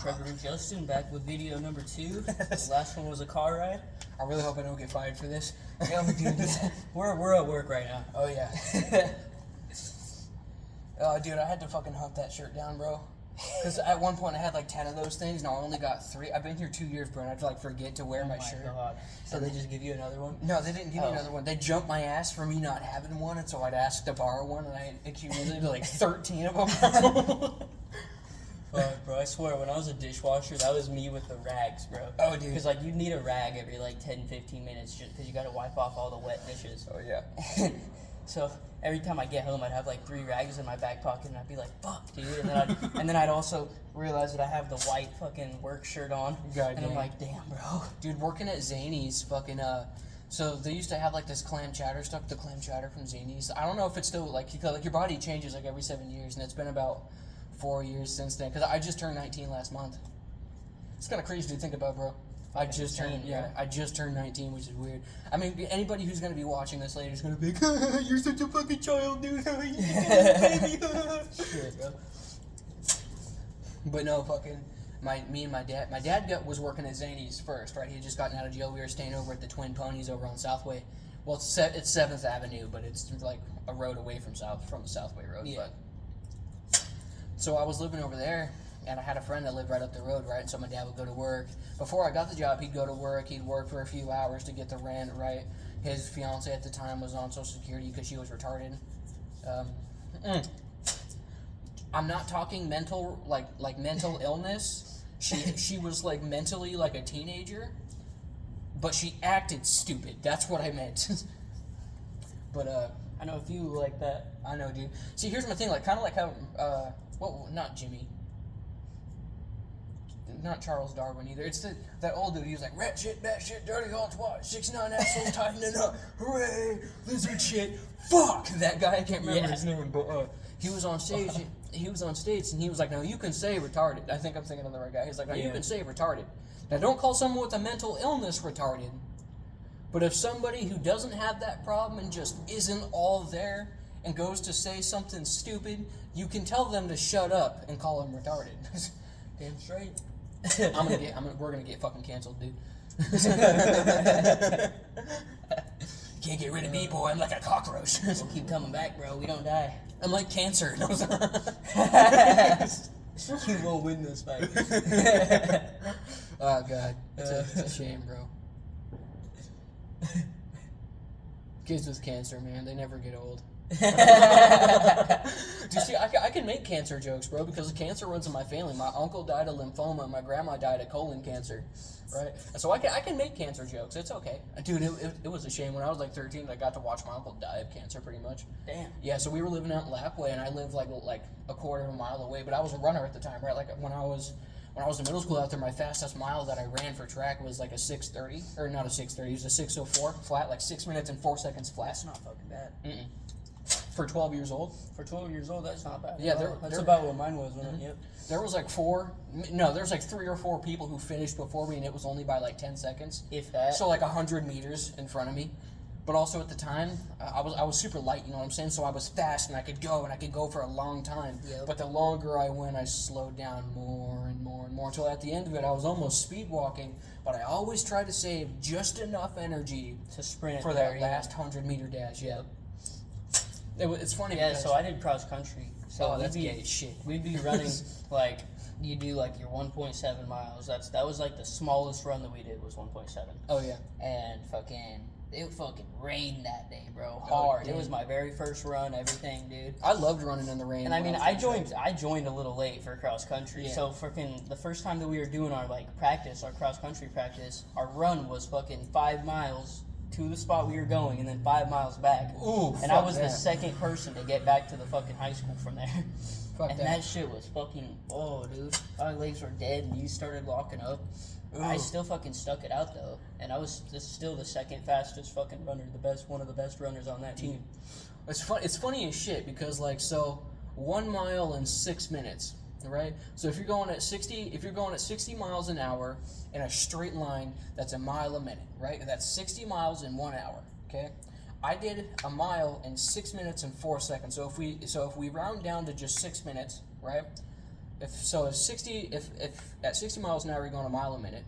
Trevor and Justin back with video number 2. The last one was a car ride. I really hope I don't get fired for this. Yeah, we're at work right now. Oh, yeah. Oh, dude, I had to fucking hunt that shirt down, bro. Because at one point I had like 10 of those things, and I only got 3. I've been here 2 years, bro, and I'd like forget to wear my shirt. God. So they just give you another one? No, they didn't give me another one. They jumped my ass for me not having one, and so I'd ask to borrow one, and I accumulated like 13 of them. Bro, I swear, when I was a dishwasher, that was me with the rags, bro. Oh, dude. Because, like, you need a rag every, like, 10, 15 minutes just because you got to wipe off all the wet dishes. Oh, yeah. So, every time I get home, I'd have, like, 3 rags in my back pocket, and I'd be like, fuck, dude. And then I'd also realize that I have the white fucking work shirt on. God and I'm like, damn, bro. Dude, working at Zany's, fucking, so they used to have, like, this clam chowder stuff, the clam chowder from Zany's. I don't know if it's still, like your body changes, like, every 7 years, and it's been about 4 years since then, because I just turned 19 last month. It's kind of crazy to think about, bro. I just turned 19, which is weird. I mean, anybody who's going to be watching this later is going to be like, you're such a fucking child, dude. Shit, bro. But no, fucking, me and my dad was working at Zany's first, right? He had just gotten out of jail. We were staying over at the Twin Ponies over on Southway. Well, it's 7th Avenue, but it's like a road away from the Southway Road. Yeah. But so I was living over there, and I had a friend that lived right up the road, right? So my dad would go to work. Before I got the job, he'd go to work. He'd work for a few hours to get the rent, right? His fiance at the time was on Social Security because she was retarded. I'm not talking mental, like mental illness. She was like mentally like a teenager, but she acted stupid. That's what I meant. But I know a few like that. I know, dude. See, here's my thing, like kind of like how not Jimmy. Not Charles Darwin either. It's that old dude. He was like, rat shit, bat shit, dirty old twat, 69 assholes tightening up, hooray, lizard shit, fuck that guy. I can't remember his name, but he was on stage. He was on stage, and he was like, "No, you can say retarded." I think I'm thinking of the right guy. He's like, "No, you can say retarded. Now, don't call someone with a mental illness retarded. But if somebody who doesn't have that problem and just isn't all there and goes to say something stupid, you can tell them to shut up and call them retarded." Damn straight. We're gonna get fucking canceled, dude. Can't get rid of me, boy. I'm like a cockroach. We'll keep coming back, bro. We don't die. I'm like cancer. You will win this fight. Oh, God. It's a shame, bro. Kids with cancer, man, they never get old. Do you see, I can make cancer jokes, bro, because cancer runs in my family. My uncle died of lymphoma, and my grandma died of colon cancer, right? So I can make cancer jokes. It's okay. Dude, it was a shame. When I was like 13, I got to watch my uncle die of cancer, pretty much. Damn. Yeah, so we were living out in Lapway, and I lived like a quarter of a mile away, but I was a runner at the time, right? Like when I was in middle school out there, my fastest mile that I ran for track was like a 6:30, or not a 6:30, it was a 6:04 flat, like 6 minutes and 4 seconds flat. That's not fucking bad. For 12 years old. For 12 years old, that's not bad. Yeah, that's about what mine was. Yep. There was like 3 or 4 people who finished before me, and it was only by like 10 seconds. If that. So like 100 meters in front of me. But also at the time, I was super light, you know what I'm saying? So I was fast, and I could go for a long time. Yep. But the longer I went, I slowed down more and more and more, until at the end of it, I was almost speed walking. But I always tried to save just enough energy to sprint for that last 100-meter dash. Yeah. It's funny. Yeah, so I did cross country. So that's gay as shit. We'd be running like you do like your 1.7 miles. That was like the smallest run that we did was 1.7. Oh yeah. And it fucking rained that day, bro. Hard. Oh, it was my very first run, everything, dude. I loved running in the rain. And I mean, I joined a little late for cross country. Yeah. So freaking the first time that we were doing our our cross country practice, our run was fucking 5 miles to the spot we were going, and then 5 miles back. Ooh, and I was the second person to get back to the fucking high school from there. Fuck and that shit was fucking, dude. My legs were dead, and you started locking up. Ooh. I still fucking stuck it out, though. And I was still the second fastest fucking runner, one of the best runners on that team. It's funny as shit, because, like, so 1 mile in 6 minutes, right? So if you're going at 60 miles an hour in a straight line, that's a mile a minute, right? That's 60 miles in 1 hour, okay? I did a mile in 6 minutes and 4 seconds. So if we round down to just 6 minutes, right? if at 60 miles an hour you're going a mile a minute,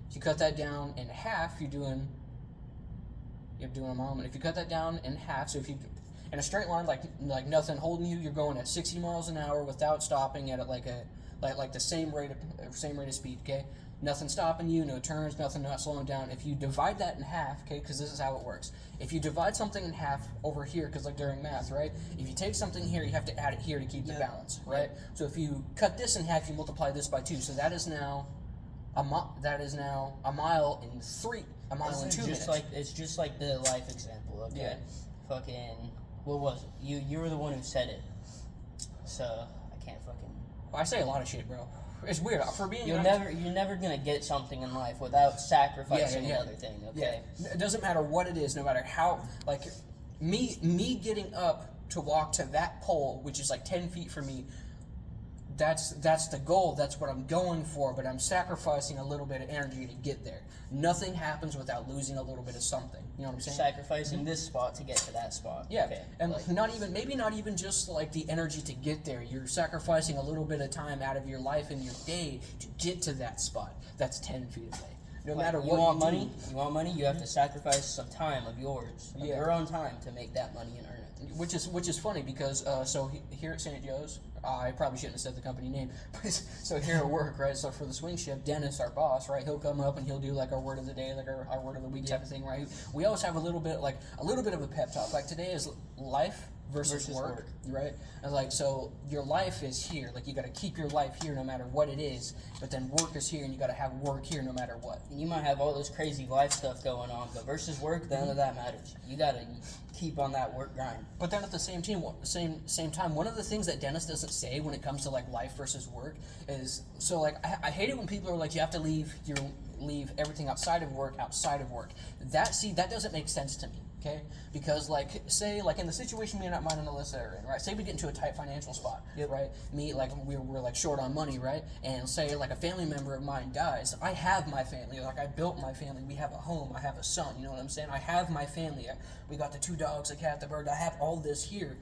if you cut that down in half, you're doing a mile a minute. If you cut that down in half, so if you in a straight line like nothing holding you, you're going at 60 miles an hour without stopping at like the same rate of speed. Okay, nothing stopping you, no turns, nothing not slowing down. If you divide that in half, okay, because this is how it works. If you divide something in half over here, because like during math, right? If you take something here, you have to add it here to keep the balance, right? So if you cut this in half, you multiply this by 2. So that is now a mile in 2 minutes. It's just like the life example. Okay. Yeah. Fucking. What was it? You were the one who said it. So I can't fucking. I say a lot of shit, bro. It's weird. For being you're never gonna get something in life without sacrificing another thing. Okay. Yeah. It doesn't matter what it is, no matter how. Like me getting up to walk to that pole, which is like 10 feet from me. That's the goal. That's what I'm going for. But I'm sacrificing a little bit of energy to get there. Nothing happens without losing a little bit of something. You know what I'm saying? Sacrificing this spot to get to that spot. Yeah, okay. And not even just like the energy to get there. You're sacrificing a little bit of time out of your life and your day to get to that spot. That's 10 feet away. No matter what you want money. You want money. You have to sacrifice some time of yours, of your own time, to make that money and earn it. Which is funny because here at St. Joe's, I probably shouldn't have said the company name, but so here at work, right? So for the swing shift, Dennis, our boss, right? He'll come up and he'll do like our word of the day, like our word of the week type of thing, right? We always have a little bit of a pep talk. Like today is life versus work, right? And like so, your life is here. Like you got to keep your life here no matter what it is. But then work is here, and you got to have work here no matter what. And you might have all this crazy life stuff going on, but versus work, none of that matters. You got to keep on that work grind. But then at the same time, one of the things that Dennis doesn't say when it comes to like life versus work is so like I hate it when people are like you have to leave everything outside of work. That doesn't make sense to me. Okay, because say in the situation me and mine and Alyssa are in, right? Say we get into a tight financial spot, right? We're like short on money, right? And say like a family member of mine dies. I have my family, like I built my family. We have a home. I have a son. You know what I'm saying? I have my family. We got the 2 dogs, a cat, the bird. I have all this here.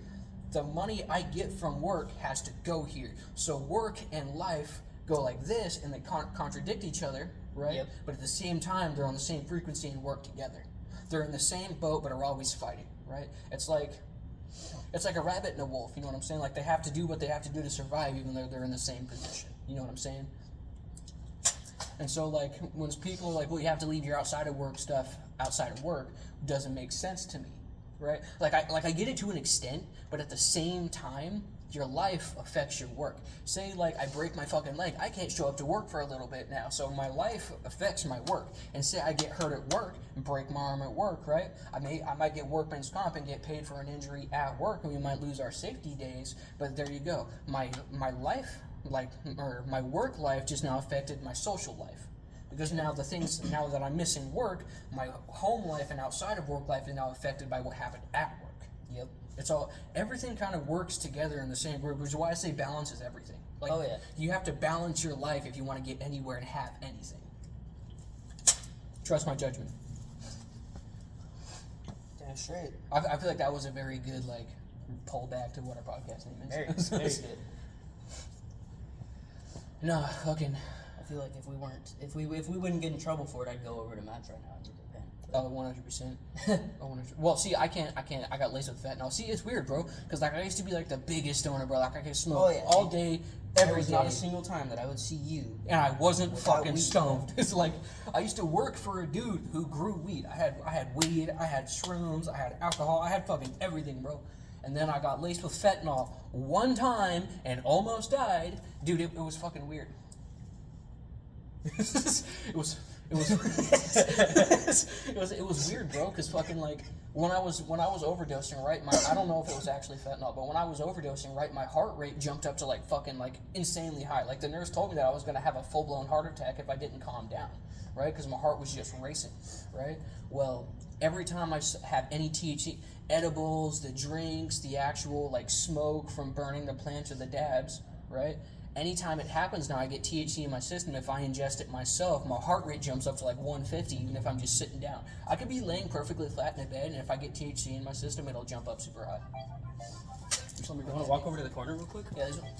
The money I get from work has to go here. So work and life go like this, and they contradict each other, right? Yep. But at the same time, they're on the same frequency and work together. They're in the same boat, but are always fighting, right? It's like a rabbit and a wolf, you know what I'm saying? Like they have to do what they have to do to survive, even though they're in the same position. You know what I'm saying? And so, like, when people are like, well, you have to leave your outside of work stuff outside of work, doesn't make sense to me, right? Like I get it to an extent, but at the same time, your life affects your work. Say like I break my fucking leg, I can't show up to work for a little bit now, so my life affects my work. And say I get hurt at work and break my arm at work, right? I might get workman's comp and get paid for an injury at work, and we might lose our safety days. But there you go. My life, my work life, just now affected my social life. Because now that I'm missing work, my home life and outside of work life is now affected by what happened at work. Yep. Everything kind of works together in the same group, which is why I say balance is everything. Like, oh, yeah. You have to balance your life if you want to get anywhere and have anything. Trust my judgment. Damn straight. I feel like that was a very good, pull back to what our podcast name is. Very good. No, fucking... I feel like if we wouldn't get in trouble for it, I'd go over to Matt's right now and get the pen. Oh, 100%. Oh, 100%. Well, see, I can't. I got laced with fentanyl. See, it's weird, bro. Because I used to be the biggest stoner, bro. I could smoke all day, every There was day. not a single time that I would see you. And I wasn't fucking weed. stoned. It's I used to work for a dude who grew weed. I had weed, I had shrooms, I had alcohol, I had fucking everything, bro. And then I got laced with fentanyl one time and almost died. Dude, it was fucking weird. it was weird, bro, because fucking when I was overdosing, right, I don't know if it was actually fentanyl, but when I was overdosing, right, my heart rate jumped up to fucking insanely high. The nurse told me that I was gonna have a full-blown heart attack if I didn't calm down, right, because my heart was just racing, right. Well, every time I have any THC, edibles, the drinks, the actual smoke from burning the plants or the dabs, right. Anytime it happens now, I get THC in my system. If I ingest it myself, my heart rate jumps up to 150, even if I'm just sitting down. I could be laying perfectly flat in a bed, and if I get THC in my system, it'll jump up super high. You want to walk over to the corner real quick? Yeah, there's one.